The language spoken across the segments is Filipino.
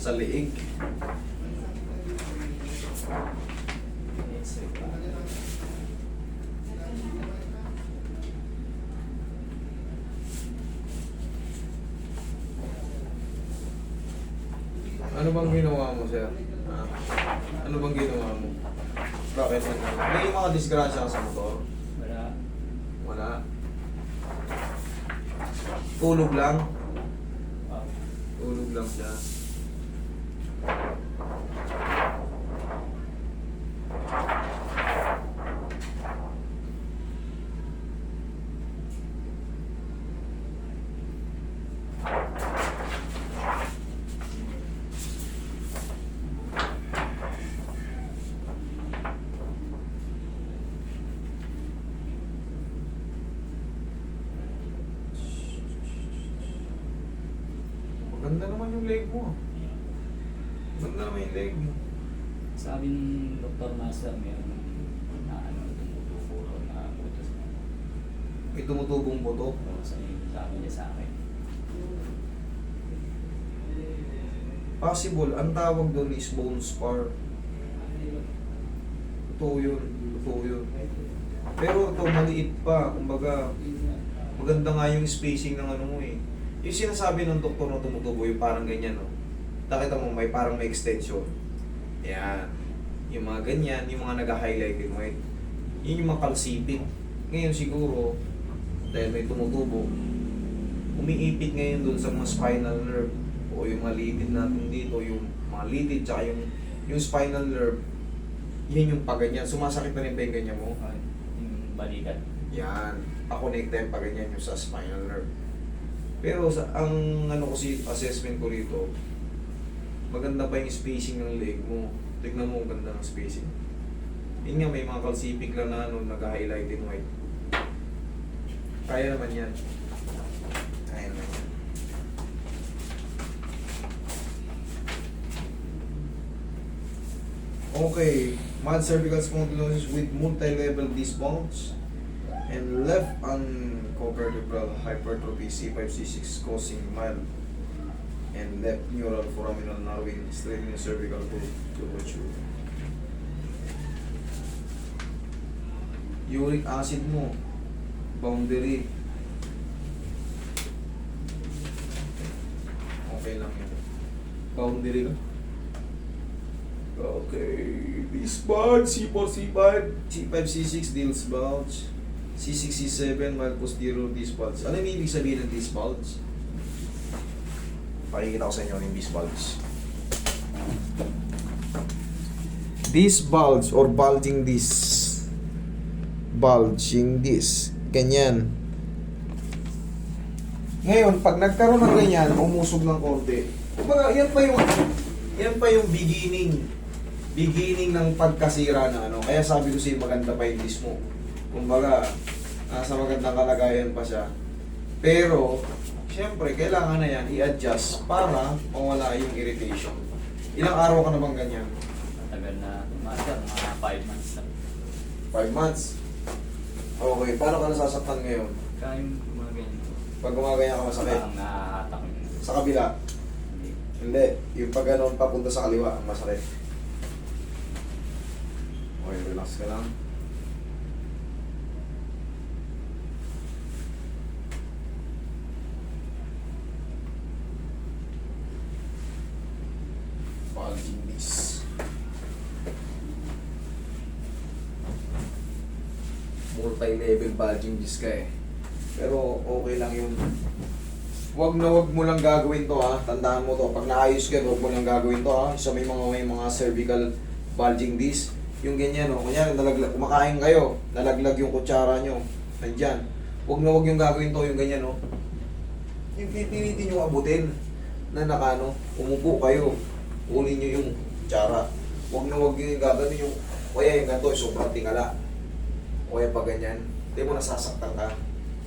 sa liig. Ano bang ginawa mo, sir? Ha? Ano bang ginawa mo? Bakit nagkano? May mga disgrasya sa motor? Wala. Wala. Tulog lang? Ah, Tulog lang siya. Maganda naman yung leg mo. Maganda naman yung leg mo. sabi ng Dr. Master, meron na ano, tumutubo raw na butas mo. May tumutubong buto. Pero sabi niya sa akin. Possible, ang tawag doon is bone spar. Totoo yun. Totoo yun. Pero ito, maliit pa. Kumbaga, maganda nga yung spacing ng ano mo eh. Yung sinasabi ng doktor na tumutubo, yung parang ganyan, no? Nakita mo, may parang may extension. Yan. Yung mga ganyan, yung mga nag-highlighted white. Yun yung mga kalsipit. Ngayon siguro, dahil may tumutubo, umiipit ngayon doon sa mga spinal nerve o yung mga litid natin dito, yung mga litid, tsaka yung spinal nerve, yan yung paganyan. Sumasakit na rin ba yung ganyan mo? Yung balikat. Yan. Pakonekta yung paganyan yung sa spinal nerve. Pero ang ano kasi assessment ko rito, maganda pa yung spacing ng leg mo. Tignan mo, ang ganda ng spacing. Yun nga, may mga kalsipik lang na ano, nag-highlighted white. Kaya naman yan. Kaya naman yan. Okay, mild cervical spondylosis with multi-level disc bulge and left uncovertebral hypertrophy C5C6 causing mild and left neural foraminal narrowing straightening cervical curvature. Uric acid mo, boundary. Okay lang yun. Boundary ka. Okay, disc bulge, C4, C5, C5, C6, disc bulge, C6, C7, mild posterior disc bulge. Ano yung ibig sabihin ng disc bulge? Pakikita ko sa inyo yung disc bulge. Disc bulge or bulging disc. Bulging disc. Ganyan. Ngayon, pag nagkaroon ng ganyan, umusog ng konti. Kumbaga, yan pa yung beginning ng pagkasira na ano. Kaya sabi ko sa'yo, maganda pa yung disc mo. Kumbaga, nasa magandang kalagayan pa siya. Pero, siyempre, kailangan na yan i-adjust para mawala yung irritation. Ilang araw ka na bang ganyan? Matagal na master, mga 5 months na. 5 months. Okay, paano ka nasasaktan ngayon? Kaya yung mga ganyan. Pag gumagaya ka masakit? Parang nahahatak yun. Sa kabila? Hindi. Hindi. Yung pag gano'n papunta sa kaliwa, ang masakit. Okay, relax ka lang. Bulging disc. Multi-level bulging disc ka eh. Pero okay lang yun. Wag mo lang gagawin to ha. Tandaan mo to. Pag naayos ka, wag mo lang gagawin to ha. So may mga cervical bulging disc. Yung ganyan o. Kunyari, kumakain kayo. Nalaglag yung kutsara nyo. Nandyan. Wag yung gagawin to. Yung ganyan o. Yung pipilitin nyo abutin. Na nakano. Umupo kayo. Kunin nyo yung kutsara. Wag yung gagawin yung. Kaya yung ganito, sobrang tingala. O kaya pag ganyan. Hindi mo nasasaktan ka.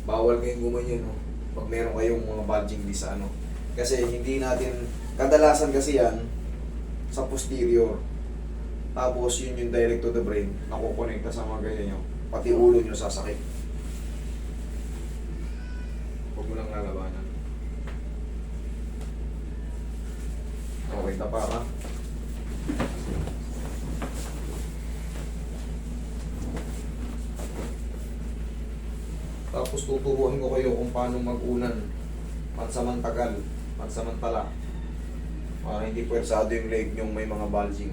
Bawal kayong gumanyan no. Pag meron kayong mga bulging disc ano. Kasi hindi natin, kadalasan kasi yan sa posterior. Tapos yun yung direct to the brain, nakukonekta sa mga ganyan nyo. Pati ulo nyo sasakit. Huwag mo lang lalabanan. Okay. Okay, para. Tapos tuturuan ko kayo kung paano mag-unan. Pansamantala. Para hindi pwersado yung leg nyong may mga bulging.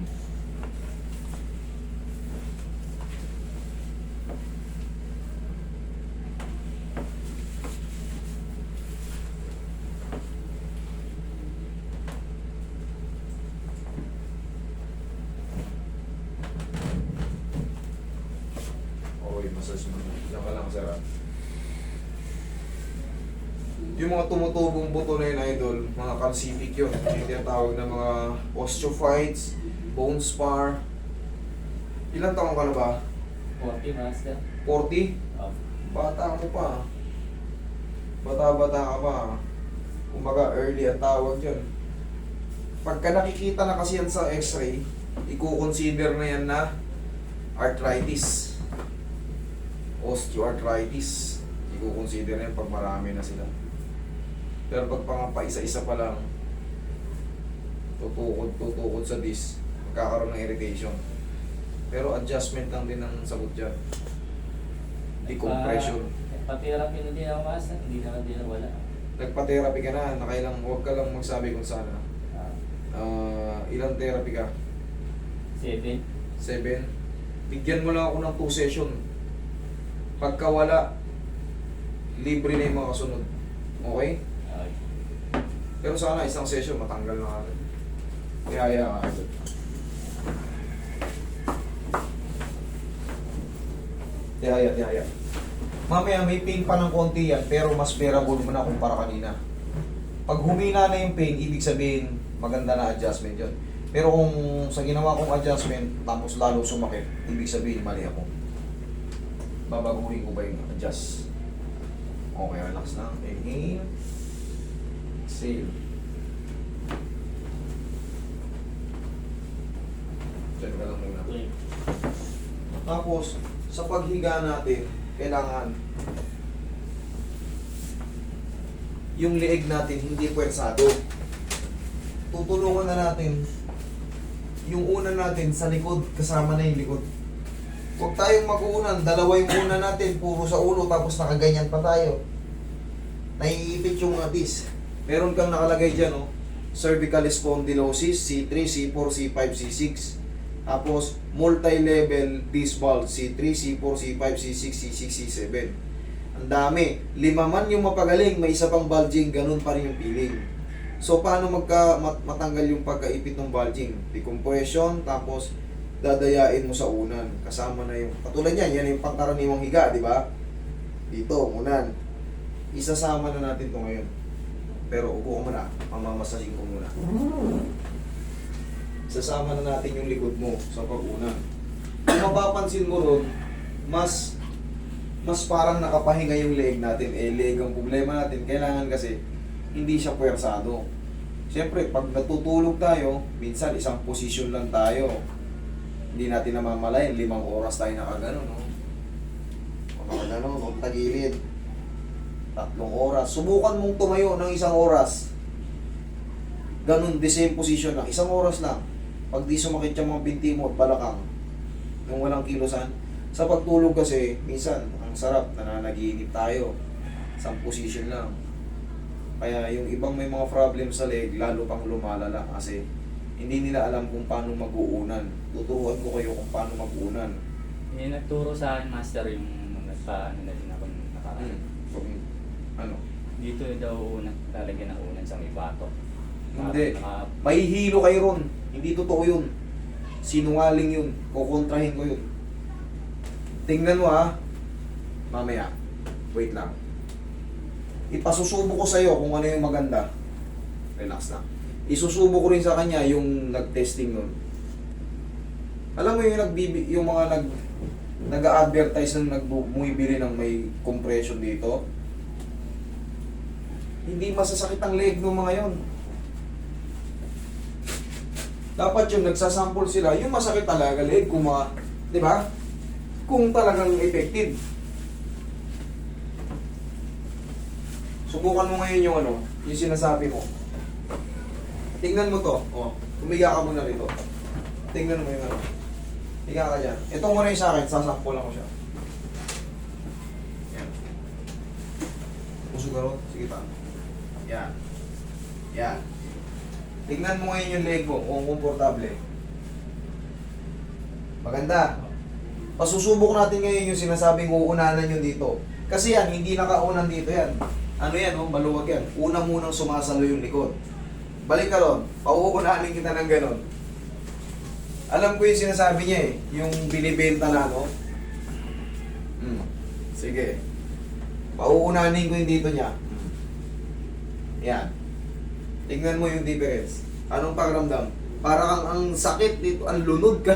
Okay, massage mo. Diyan ka lang, sir. Yung mga tumutubong buto na yun, idol, mga calcific yun. Yung tinatawag na mga osteophytes, bone spar. Ilan taong ka na ba? 40 master. 40? Oh. Bata mo pa. Bata-bata ka pa. Kumbaga, early ang tawag yun. Pagka nakikita na kasi yan sa x-ray, i-consider na yan na arthritis. Osteoarthritis. I-consider na yan pag marami na sila. Pero pag pa isa-isa pa lang, tutukod sa disc, magkakaroon ng irritation. Pero adjustment lang din ang sagot dyan. Decompression. Nagpa-therapy na din ako master, hindi naman din nawala. Nagpa-therapy ka na, nakailang, huwag ka lang magsabi kung sana. Ilang therapy ka? 7. 7. Bigyan mo lang ako ng 2 session. Pagka wala, libre na yung mga kasunod. Okay? Okay. Pero sana isang session matanggal na agad. Kaya ka agad. Tihaya. Mamaya may pain pa ng konti yan, pero mas bearable mo na kumpara kanina. Pag humina na yung pain, ibig sabihin maganda na adjustment yun. Pero kung sa ginawa kong adjustment, tapos lalo sumakit, ibig sabihin mali ako. Babaguhin ko ba yung adjust? Okay, relax lang. Inhale. Exhale. Diyan ka lang muna. Tapos, sa paghiga natin, kailangan yung leeg natin hindi pwersado. Tutulungan na natin yung una natin sa likod, kasama na yung likod. Huwag tayong mag-uunan, dalawa yung una natin, puro sa ulo, tapos nakaganyan pa tayo. Naiipit yung mga disc. Meron kang nakalagay dyan, oh, cervical spondylosis, C3, C4, C5, C6. Tapos, multi-level disc bulge, C3, C4, C5, C6, C6, C7. Ang dami. 5 man yung mapagaling, may isa pang bulging, ganun pa rin yung feeling. So, paano matanggal yung pagkaipit ng bulging? Decompression, tapos dadayain mo sa unan. Kasama na yung, katulad yan, yan yung pangkaraniwang higa, di ba? Dito, unan. Isasama na natin to ngayon. Pero upo ko muna, mamamasahin ko muna. Isasama na natin yung likod mo sa pag-unan. Kung mapapansin mo ron, mas parang nakapahinga yung leg natin. Leg ang problema natin. Kailangan kasi hindi siya pwersado. Siyempre, pag natutulog tayo, minsan isang posisyon lang tayo. Hindi natin namamalayan, 5 oras tayo nakagano, no? Nakagano, no? Tagilid. 3 oras. Subukan mong tumayo ng 1 oras. Ganun, the same position lang. 1 oras lang. Pag di sumakit yung mga binti mo at balakang, yung walang kilosan, sa pagtulog kasi, minsan, ang sarap, nananaginip tayo. 1 position lang. Kaya yung ibang may mga problem sa leg, lalo pang lumalala kasi hindi nila alam kung paano mag-uunan. Tuturuan ko kayo kung paano mag-uunan. Yung nagturo sa akin, master, yung nagpa-ano na din ako nakaraan. Ano? Dito daw unan, lalagyan ng unan sa may bato. Hindi. Mahihilo kayo ron. Hindi totoo yun. Sinungaling yun. Kukontrahin ko yun. Tingnan mo ha. Mamaya. Wait lang. Ipasusubo ko sa'yo kung ano yung maganda. Relax lang. Isusubo ko rin sa kanya yung nag-testing nun. Alam mo yung mga nag-a-advertise ng bumibili ng may compression dito. Hindi masasakit ang leg ng mga yon. Dapat yung nagsasample sila, yung masakit talaga leg, kung di ba? Kung talagang effective. Subukan mo ngayon yung yung sinasabi mo. Tingnan mo to. Oh, umiga ka muna rito. Tingnan mo yung ano. Higa ka dyan. Ito muna yung sa akin, sasampo lang ko siya. Yan. Pusog ka ron? Sige pa. Yan. Yan. Tingnan mo ngayon yung leg mo, kung komportable. Maganda. Pasusubok natin ngayon yung sinasabing uunanan yun dito. Kasi yan, hindi nakaunan dito yan. Ano yan, oh, maluwag yan. Una munang sumasalo yung likod. Balik ka ron, pauunanin kita ng ganon. Alam ko yung sinasabi niya eh, yung binibenta na, no? Sige. Pauunanin ko yung dito niya. Yan. Tingnan mo yung difference. Anong pakiramdam? Para kang ang sakit dito, ang lunod ka.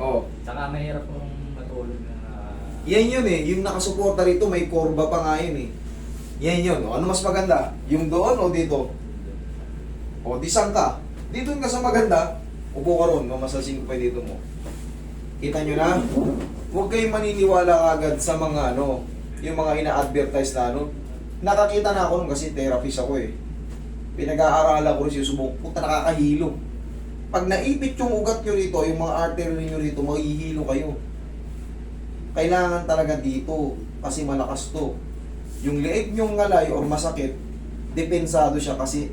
Oh. Saka mahirap pong matulog na... Yan yun eh, yung nakasuporta rito, may korba pa nga yun eh. Yan yun. Ano mas maganda? Yung doon o dito? O, di saan ka? Dito ka sa maganda, upo ka ron, mamasasing pa dito mo. Kita nyo na? Huwag kayong maniniwala agad sa mga ano, yung mga ina-advertise na ano. Nakakita na ako nun kasi therapist ako eh. Pinag-aaralan ko rin siya, subok, puta nakakahilo. Pag naipit yung ugat nyo rito, yung mga artery nyo rito, mahihilo kayo. Kailangan talaga dito, kasi malakas to. Yung leeg nyong ngalay or masakit, depensado siya kasi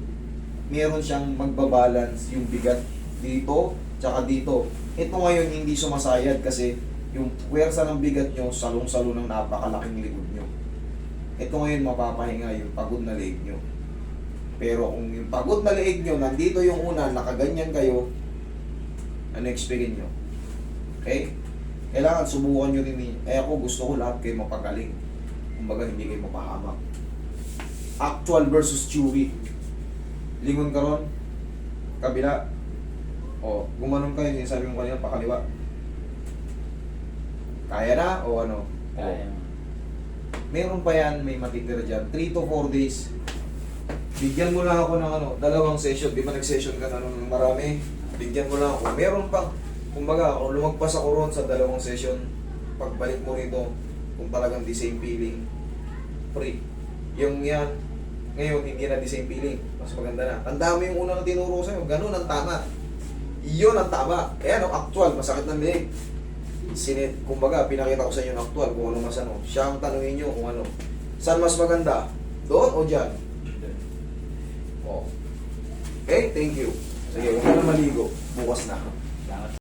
meron siyang magbabalance yung bigat dito, tsaka dito. Ito ngayon hindi sumasayad kasi yung puwersa ng bigat nyo, salong-salo ng napakalaking likod nyo. Ito ngayon mapapahinga yung pagod na leeg nyo. Pero kung yung pagod na leeg nyo, nandito yung una, nakaganyan kayo, ano experience nyo? Okay? Kailangan subukan nyo rin. Eh ako gusto ko lahat kayo mapagaling. Kumbaga hindi kayo mapahamak. Actual versus theory. Lingon ka ron. Kabila. O, gumanon kayo. Sinasabi mo kanina, pakaliwa. Kaya na? O ano? Kaya. Meron pa yan, may matitira dyan. 3 to 4 days. Bigyan mo lang ako ng ano, 2 session. Di ba nag-session ka na ng marami? Bigyan mo lang ako. Meron pang, kumbaga, kung lumagpas ako ron sa 2 session, pagbalik mo rito, kung talagang the same feeling, free. Yung yan, ngayon, hindi na the same feeling. Mas maganda na. Tandaan mo yung una na tinuro sa'yo. Ganun ang tama. Iyon ang tama. Kaya no, actual, masakit ng leeg. Kumbaga, pinakita ko sa inyo ng actual kung ano mas ano. Siya ang tanungin nyo kung ano. Saan mas maganda? Doon o dyan? Oh. Okay, thank you. Sige, huwag ka na maligo. Bukas na.